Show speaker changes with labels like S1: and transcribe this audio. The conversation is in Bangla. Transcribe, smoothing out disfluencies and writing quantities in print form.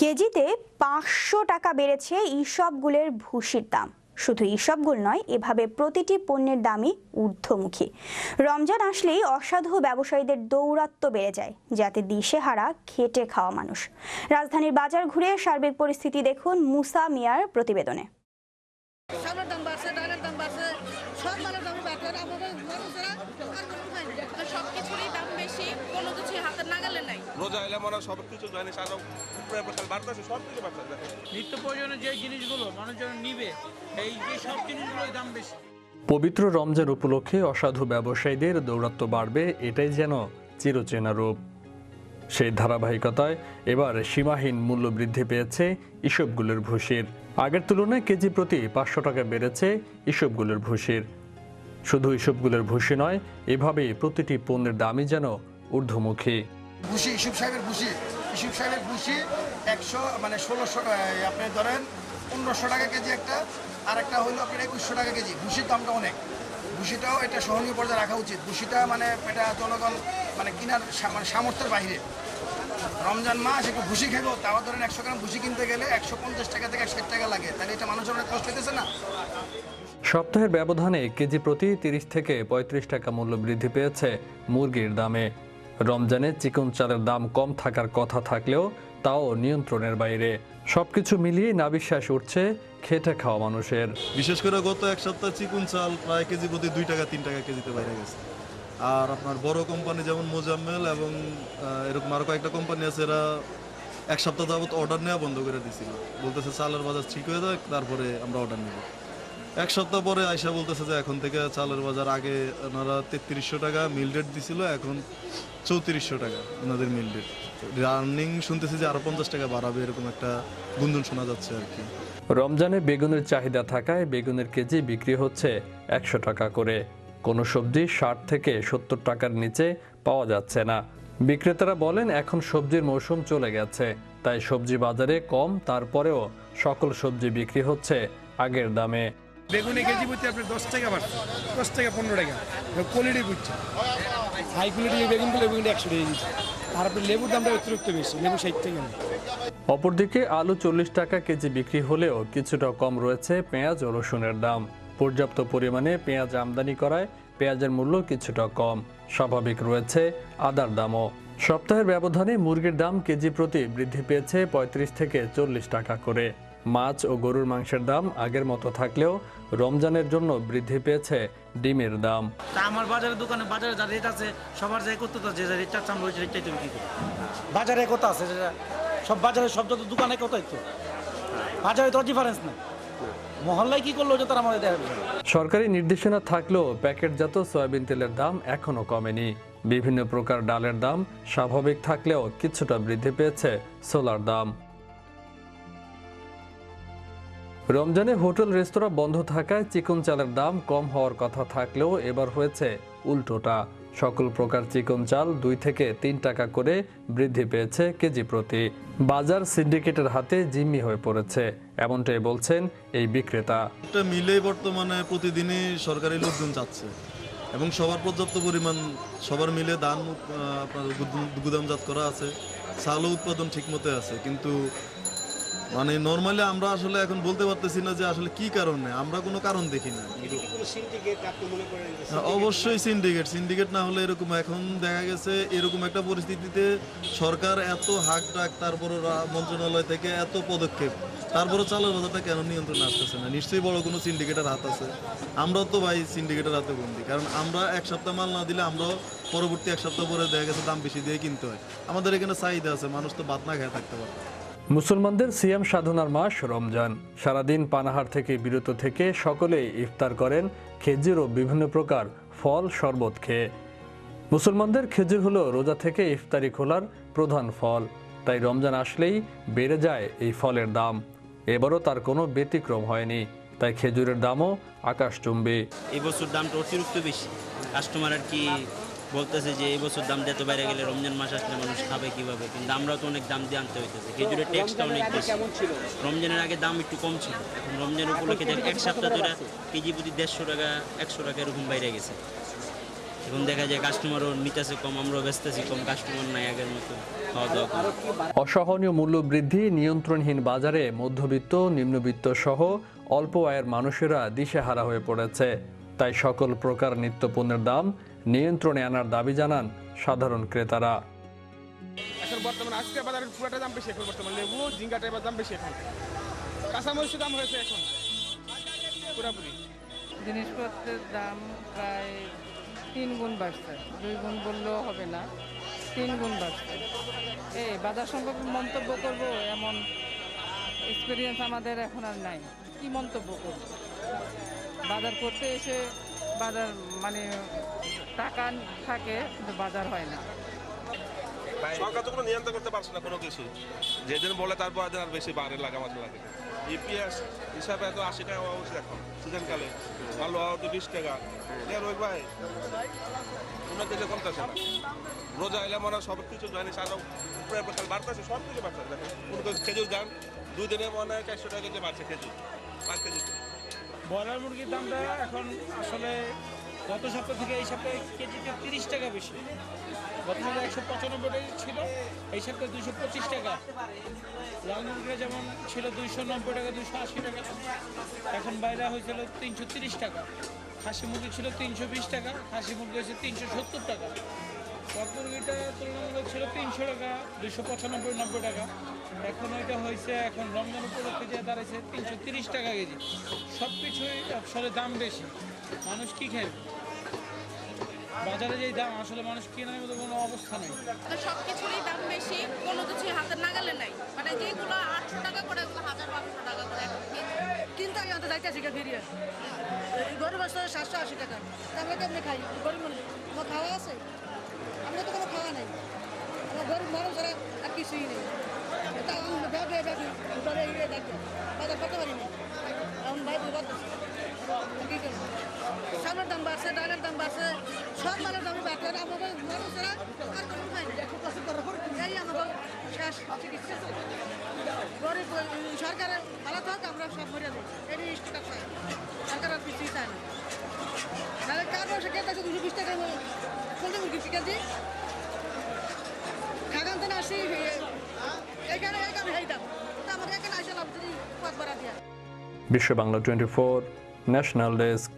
S1: কেজিতে ৫০০ টাকা বেড়েছে ইসবগুলের ভুসির দাম। শুধু ইসবগুল নয়, এভাবে প্রতিটি পণ্যের দামই ঊর্ধ্বমুখী। রমজান আসলেই অসাধু ব্যবসায়ীদের দৌরাত্ম্য বেড়ে যায়, যাতে দিশেহারা খেটে খাওয়া মানুষ। রাজধানীর বাজার ঘুরে সার্বিক পরিস্থিতি দেখুন মুসা মিয়ার প্রতিবেদনে।
S2: নিত্য প্রয়োজনীয় যে জিনিসগুলো মানুষজন নিবে, এই যে সব জিনিসগুলোর দাম বেশি।
S3: পবিত্র রমজান উপলক্ষে অসাধু ব্যবসায়ীদের দৌরাত্ম্য বাড়বে, এটাই যেন চিরচেনা রূপ। সেই ধারাবাহিকতায় এবার সীমাহীন মূল্য বৃদ্ধি পেয়েছে ইসবগুলের ভুসির। আগের তুলনায় কেজি প্রতি ৫০০ টাকা বেড়েছে ইসবগুলের ভুসির। শুধু ইসবগুলের ভুসি নয়, এভাবেই প্রতিটি পণ্যের দামই যেন ঊর্ধ্বমুখী।
S4: ভুসি ইসুফ সাহেবের ভুসি ১৬০০ আপনি ধরেন ১৫০০ টাকা কেজি একটা, আর একটা হলো আপনার ২১০০ টাকা কেজি। ভুসির দামটা অনেক, ভুসিটাও এটা সহনীয় পর্যায়ে রাখা উচিত। ভুসিটা এটা জনগণ কেনার সামর্থ্যের বাইরে। রমজান মাস একটু ভুসি খাবো, তাও ধরেন ১০০ গ্রাম ভুসি কিনতে গেলে ১৫০ টাকা থেকে ৬০ টাকা লাগে, তাহলে এটা মানুষের অনেক কষ্ট হইতেছে না।
S3: সপ্তাহের ব্যবধানে কেজি প্রতি ৩০ থেকে ৩৫ টাকা মূল্য বৃদ্ধি পেয়েছে মুরগির দামে। রমজানে চিকন চালের দাম কম থাকার কথা থাকলেও তাও নিয়ন্ত্রণের বাইরে। সবকিছু মিলিয়ে নাভিশ্বাস উঠছে খেটে খাওয়া মানুষের।
S5: বিশেষ করে গত এক সপ্তাহ চিকন চাল প্রায় কেজি প্রতি ২ টাকা ৩ টাকা কেজিতে বাইরে গেছে। আর আপনার বড় কোম্পানি যেমন মোজাম্মেল এবং এরকম আরও কয়েকটা কোম্পানি আছে, এরা এক সপ্তাহ যাবত অর্ডার নেওয়া বন্ধ করে দিয়েছিল। বলতেছে চালের বাজার ঠিক হয়ে যায়, তারপরে আমরা অর্ডার নেব। এক সপ্তাহ পরে আইসা বলতেছে যে এখন থেকে চালের বাজার, আগে ওনারা ৩৩০০ টাকা মিল রেট দিছিল, এখন ৩৪০০ টাকা ওনাদের মিল রেট। রানিং শুনতেছি যে আরও ৫০ টাকা বাড়াবে, এরকম একটা গুঞ্জন শোনা যাচ্ছে আর কি।
S3: রমজানে বেগুনের চাহিদা থাকায় বেগুনের কেজি বিক্রি হচ্ছে ১০০ টাকা করে। কোনো সবজি ৬০ থেকে ৭০ টাকার নিচে পাওয়া যাচ্ছে না। বিক্রেতারা বলেন এখন সবজির মৌসুম চলে গেছে, তাই সবজি বাজারে কম, তারপরেও সকল সবজি বিক্রি হচ্ছে আগের দামে।
S6: বেগুনি কেজি প্রতি আপনার ১০ টাকা বাড়ছে, ১০ টাকা ১৫ টাকা কোয়ালিটি বুঝছে। হাই কোয়ালিটি বেগুনগুলো ১০০ টাকা দিচ্ছে, আর আপনার লেবুর দামটা অতিরিক্ত বেশি, লেবু ৬০ টাকা।
S3: অপরদিকে আলু ৪০ টাকা কেজি বিক্রি হলেও কিছুটা কম রয়েছে পেঁয়াজ ও রসুনের দাম। পর্যাপ্ত পরিমাণে পেঁয়াজ আমদানি করায় পেঁয়াজের মূল্য কিছুটা কম। স্বাভাবিক রয়েছে আদার দামও। সপ্তাহের ব্যবধানে মুরগির দাম কেজি প্রতি বৃদ্ধি পেয়েছে ৩৫ থেকে ৪০ টাকা করে। মাছ ও গরুর মাংসের দাম আগের মতো থাকলেও রমজানের জন্য বৃদ্ধি পেয়েছে ডিমের দাম।
S2: আমার বাজারের দোকানে বাজারে যা রেট আছে, সবার যে করতে যে রেট চাচ্ছি আমরা ওই রেটটাই তো বিক্রি করি। বাজারে কত আছে, সব বাজারে সব যত দোকানে কতই তো, বাজারে তো ডিফারেন্স না। মহল্লায় কি করলো যে তারা আমাদের দেখা যাবে।
S3: সরকারি নির্দেশনা থাকলেও প্যাকেটজাত সয়াবিন তেলের দাম এখনো কমেনি। বিভিন্ন প্রকার ডালের দাম স্বাভাবিক থাকলেও কিছুটা বৃদ্ধি পেয়েছে ছোলার দাম। রমজানে হোটেল রেস্তোরাঁ বন্ধ থাকায় চিকন চালের দাম কম হওয়ার কথা থাকলেও এবার হয়েছে উল্টোটা। সকল প্রকার চিকন চাল ২ থেকে ৩ টাকা করে বৃদ্ধি পেয়েছে কেজি প্রতি। বাজার সিন্ডিকেটের হাতে জিম্মি হয়ে পড়েছে, এমনটাই বলছেন এই বিক্রেতা।
S5: একটা মিলে বর্তমানে প্রতিদিনই সরকারি লোকজন চাচ্ছে এবং সবার পর্যাপ্ত পরিমাণ, সবার মিলে ধান আপনার গুদামজাত করা আছে, চালও উৎপাদন ঠিক মতো আছে। কিন্তু নর্মালি আমরা আসলে এখন বলতে পারতেছি না যে আসলে কি কারণে, আমরা কোনো কারণ দেখি না। অবশ্যই সিন্ডিকেট না হলে এরকম, এখন দেখা গেছে এরকম একটা পরিস্থিতিতে সরকার এত হাক ডাক, তারপর মন্ত্রণালয় থেকে এত পদক্ষেপ, তারপরে চালের বাজারটা কেন নিয়ন্ত্রণে আসতেছে না? নিশ্চয়ই বড় কোনো সিন্ডিকেটের হাত আছে। আমরাও তো ভাই সিন্ডিকেটের হাতে বন্দি, কারণ আমরা এক সপ্তাহ মাল না দিলে আমরাও পরবর্তী এক সপ্তাহ পরে দেখা গেছে দাম বেশি দিয়ে কিনতে হয়। আমাদের এখানে চাহিদা আছে, মানুষ তো ভাত না খেয়ে থাকতে পারে।
S3: মুসলমানদের সিয়াম সাধনার মাস রমজান। সারাদিন পানাহার থেকে বিরত থেকে সকলেই ইফতার করেন খেজুর ও বিভিন্ন প্রকার ফল শরবত খেয়ে। মুসলমানদের খেজুর হলো রোজা থেকে ইফতারি খোলার প্রধান ফল, তাই রমজান আসলেই বেড়ে যায় এই ফলের দাম। এবারও তার কোনো ব্যতিক্রম হয়নি, তাই খেজুরের দামও আকাশচুম্বী।
S7: এই বছর দামটা অতিরিক্ত বেশি। কাস্টমার আর কি বলতেছে যে এই বছর দাম এত বাইরে গেলে রমজান মাস আসলে মানুষ খাবে কিভাবে, কিন্তু আমরাও তো অনেক দাম দিয়ে আনতে হইতেছে। খেজুরের ট্যাক্সটা অনেক বেশি। রমজানের আগে দাম একটু কম ছিল, এখন রমজানের উপলক্ষে এক সপ্তাহ ধরে কেজি প্রতি ১৫০ টাকা ১০০ টাকা এরকম বাইরে গেছে। এখন দেখা যায় কাস্টমারও নিতেছে কম, আমরাও বেচতেছি কম, কাস্টমার নাই আগের মতো, খাওয়া দাওয়া কম।
S3: অসহনীয় মূল্য বৃদ্ধি, নিয়ন্ত্রণহীন বাজারে মধ্যবিত্ত, নিম্নবিত্ত সহ অল্প আয়ের মানুষেরা দিশেহারা হয়ে পড়েছে। তাই সকল প্রকার নিত্যপণ্যের দাম নিয়ন্ত্রণে আনার দাবি জানান সাধারণ ক্রেতারা।
S8: এখন বর্তমানে আজকে বাজারের পুরাটা দাম বেশি, এখন বর্তমানে লেবু জিঙ্গাটা এবার দাম বেশি, এখন কাঁচামরিচের দাম হয়েছে এখন পুরাপুরি।
S9: জিনিসপত্রের দাম প্রায় 3 গুণ বাড়ছে, 2 গুণ বললেও হবে না, 3 গুণ বাড়ছে। এই বাজার সম্পর্কে মন্তব্য করব এমন এক্সপিরিয়েন্স আমাদের এখন আর নাই, কি মন্তব্য করব? বাজার করতে এসে বাজার মানে টাকা থাকে কিন্তু বাজার হয় না।
S10: সরকার তো কোনো নিয়ন্ত্রণ করতে পারছে না কোনো কিছু, যেদিন বলে তারপর দিন আর বেশি বাড়ে লাগে আমাদের লাগে। ইপিএস হিসাবে এত 80 টাকা হওয়া উচিত এখন সিজনকালে, আলু হওয়া তো 20 টাকা। রোহিত ভাই কোনো কিছু কমতেছে না, রোজা এলে মনে হয় সব কিছু জানি আরো উপরে বাড়তেছে, সব কিছু বাড়তেছে। দেখেন কোনো কিছু খেজুর গান 2 দিনে মনে হয় 400 টাকা কেজি বাড়ছে খেজুর, 5 কেজি।
S2: ব্রয়লার মুরগির দামটা এখন আসলে গত সপ্তাহ থেকে এই সপ্তাহে কেজিতে 30 টাকা বেশি। গত সপ্তাহে 195 টাকা ছিল, এই সপ্তাহে 225 টাকা। লাল মুরগিটা যেমন ছিল 290 টাকা, 280 টাকা, এখন বাইরে হয়েছিল 330 টাকা। খাসি মুরগি ছিল 320 টাকা, খাসি মুরগি হয়েছে 370 টাকা। কক মুরগিটা তুলনামূলক ছিল 300 টাকা, 295, 90 টাকা। এখন ওইটা হয়েছে, এখন রমজান উপলক্ষে যে দাঁড়াইছে 330 টাকা কেজি। সব কিছুই আসলে দাম বেশি, মানুষ কি খাবে? বাজারে যেই দাম, আসলে মানুষ কেনার মতো কোনো অবস্থা নেই।
S11: সব কিছুরই দাম বেশি, কোনো কিছুই হাতের নাগালে নাই। মানে যেগুলো 800 টাকা করে, ওগুলো 1000-1200 টাকা করে কিনতে আগে আনতে যাইতেছি ফিরিয়ে। গরিব আসতে 780 টাকা, আমরা কেমনি খাই? গরিব মানুষ আমার খাওয়া আছে, আমরা তো কোনো খাওয়া নেই, আমার গরিব মানুষ ছাড়া আর কিছুই নেই। এটা বাজার করতে পারিনি, এখন বাইরে করতেছি। কি করবো? সামনের দাম বাড়ছে, ডালের দাম বাড়ছে, সব মালের দামই বাড়ছে। আমাদের মানুষেরা আর কোনো উপায় নেই, এই আমাদের শেষ চিকিৎসা। গরিব সরকারের ভালো থাক, আমরা সব মরে যাই, এটি স্টিকার চাই, সরকার আর কিছুই চায় না। তাহলে কার বসে কেটে 220 টাকা পোলট্রি মুরগি কেজি খাগানতে না আসি, এখানে এই দাম আমাদের এখানে আসে লাভ যদি পথ বাড়া দিয়া।
S3: বিশ্ব বাংলা 24 ন্যাশনাল ডেস্ক।